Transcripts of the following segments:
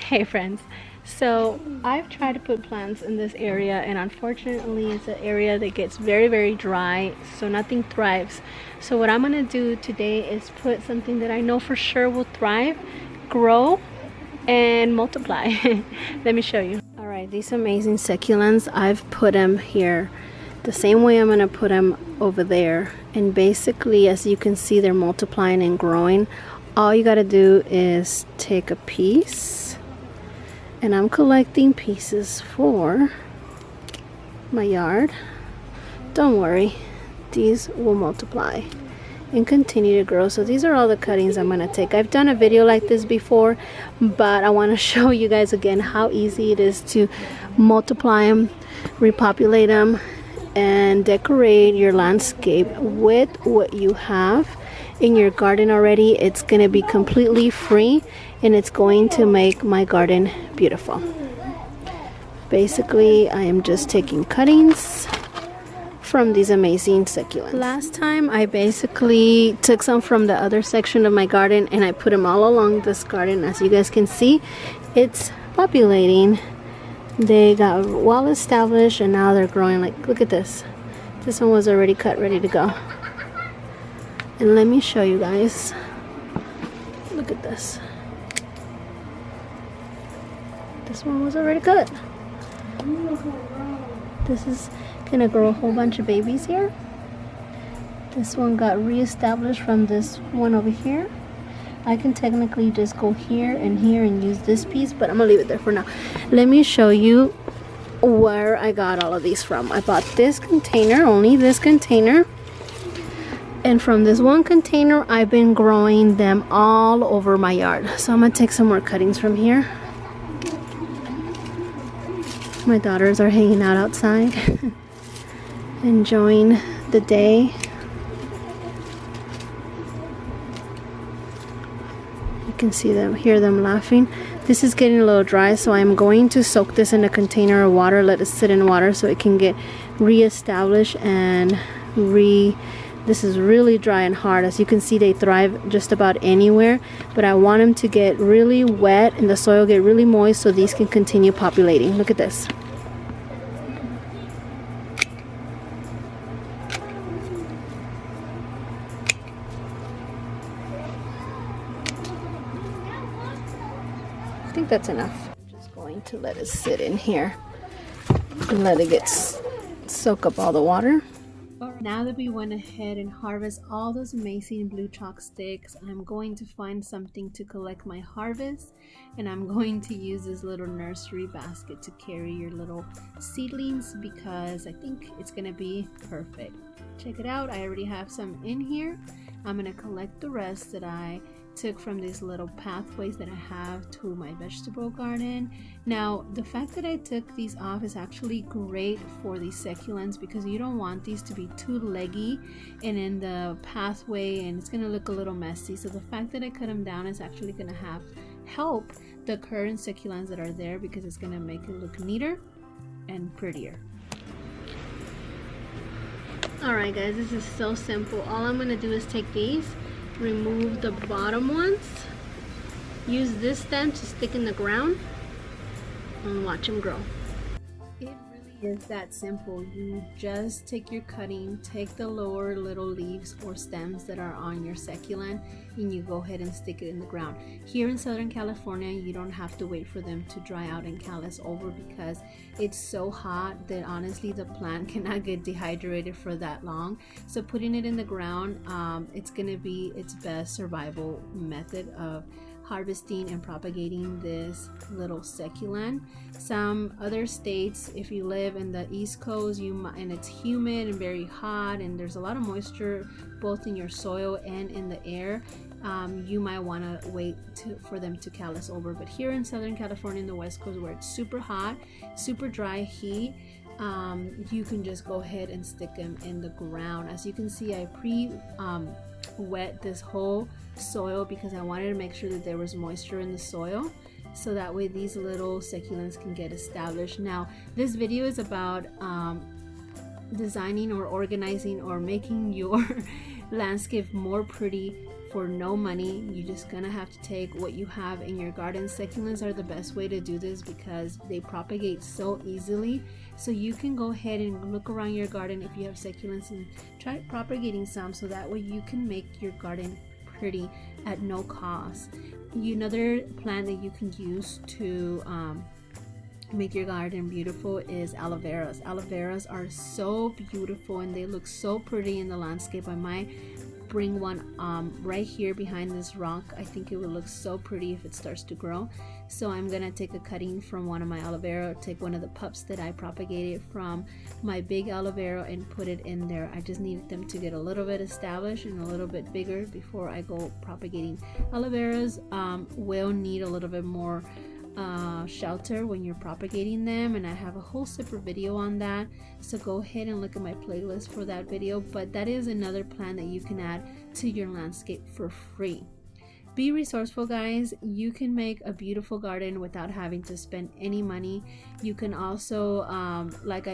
Hey friends, so I've tried to put plants in this area, and unfortunately it's an area that gets very dry, so nothing thrives. So what I'm gonna do today is put something that I know for sure will thrive, grow, and multiply. Let me show you. All right, these amazing succulents, I've put them here the same way I'm gonna put them over there, and basically as you can see they're multiplying and growing. All you gotta do is take a piece, and I'm collecting pieces for my yard. Don't worry, these will multiply and continue to grow. So these are all the cuttings I'm gonna take. I've done a video like this before, but I want to show you guys again how easy it is to multiply them, repopulate them, and decorate your landscape with what you have in your garden already. It's going to be completely free, and it's going to make my garden beautiful. Basically, I am just taking cuttings from these amazing succulents. Last time I basically took some from the other section of my garden and I put them all along this garden. As you guys can see, it's populating. They got well established and now they're growing. Like, look at this. This one was already cut, ready to go. And let me show you guys. Look at this. This one was already cut. This is gonna grow a whole bunch of babies here. This one got re-established from this one over here. I can technically just go here and use this piece, but I'm gonna leave it there for now. Let me show you where I got all of these from. I bought this container, only this container. And from this one container, I've been growing them all over my yard. So I'm gonna take some more cuttings from here. My daughters are hanging out outside, enjoying the day. You can see them, hear them laughing. This is getting a little dry, so I'm going to soak this in a container of water, let it sit in water so it can get re-established and this is really dry and hard. As you can see, they thrive just about anywhere, but I want them to get really wet and the soil get really moist so these can continue populating. Look at this. I think that's enough. I'm just going to let it sit in here and let it soak up all the water. Now that we went ahead and harvest all those amazing blue chalk sticks, I'm going to find something to collect my harvest, and I'm going to use this little nursery basket to carry your little seedlings because I think it's gonna be perfect. Check it out, I already have some in here. I'm gonna collect the rest that I took from these little pathways that I have to my vegetable garden. Now, the fact that I took these off is actually great for these succulents because you don't want these to be too leggy and in the pathway, and it's going to look a little messy. So the fact that I cut them down is actually going to help the current succulents that are there because it's going to make it look neater and prettier. Alright guys, this is so simple. All I'm going to do is take these, remove the bottom ones, use this stem to stick in the ground, and watch them grow. It really is that simple. You just take your cutting, take the lower little leaves or stems that are on your succulent, and you go ahead and stick it in the ground. Here in Southern California, you don't have to wait for them to dry out and callus over because it's so hot that honestly the plant cannot get dehydrated for that long. So putting it in the ground, it's gonna be its best survival method of harvesting and propagating this little succulent. Some other states, if you live in the East Coast, and it's humid and very hot and there's a lot of moisture both in your soil and in the air, you might want to wait for them to callus over. But here in Southern California, in the West Coast, where it's super hot, super dry heat, you can just go ahead and stick them in the ground. As you can see, I wet this whole soil because I wanted to make sure that there was moisture in the soil, so that way these little succulents can get established. Now, this video is about designing or organizing or making your landscape more pretty for no money. You're just gonna have to take what you have in your garden. Succulents are the best way to do this because they propagate so easily. So you can go ahead and look around your garden if you have succulents and try propagating some, so that way you can make your garden pretty at no cost. Another plant that you can use to make your garden beautiful is aloe veras. Aloe veras are so beautiful and they look so pretty in the landscape. I might bring one right here behind this rock. I think it would look so pretty if it starts to grow. So I'm gonna take a cutting from one of my aloe vera, take one of the pups that I propagated from my big aloe vera and put it in there. I just needed them to get a little bit established and a little bit bigger before I go propagating. Aloe veras will need a little bit more shelter when you're propagating them, and I have a whole separate video on that, so go ahead and look at my playlist for that video. But that is another plant that you can add to your landscape for free. Be resourceful, guys. You can make a beautiful garden without having to spend any money. You can also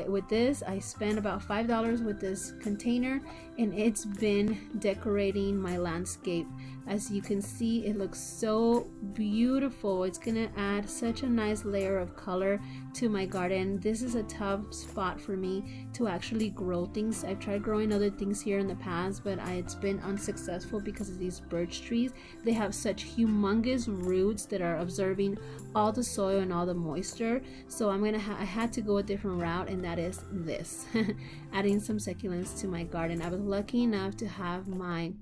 with this, I spent about $5 with this container, and it's been decorating my landscape. As you can see, it looks so beautiful. It's gonna add such a nice layer of color to my garden. This is a tough spot for me to actually grow things. I've tried growing other things here in the past, but it's been unsuccessful because of these birch trees. They have such humongous roots that are absorbing all the soil and all the moisture. So I had to go a different route, and that is this. Adding some succulents to my garden. I was lucky enough to have my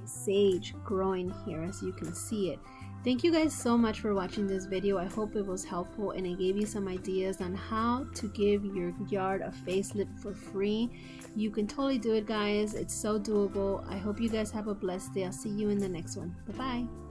sage growing here, as you can see it. Thank you guys so much for watching this video. I hope it was helpful and it gave you some ideas on how to give your yard a facelift for free. You can totally do it, guys. It's so doable. I hope you guys have a blessed day. I'll see you in the next one. Bye bye.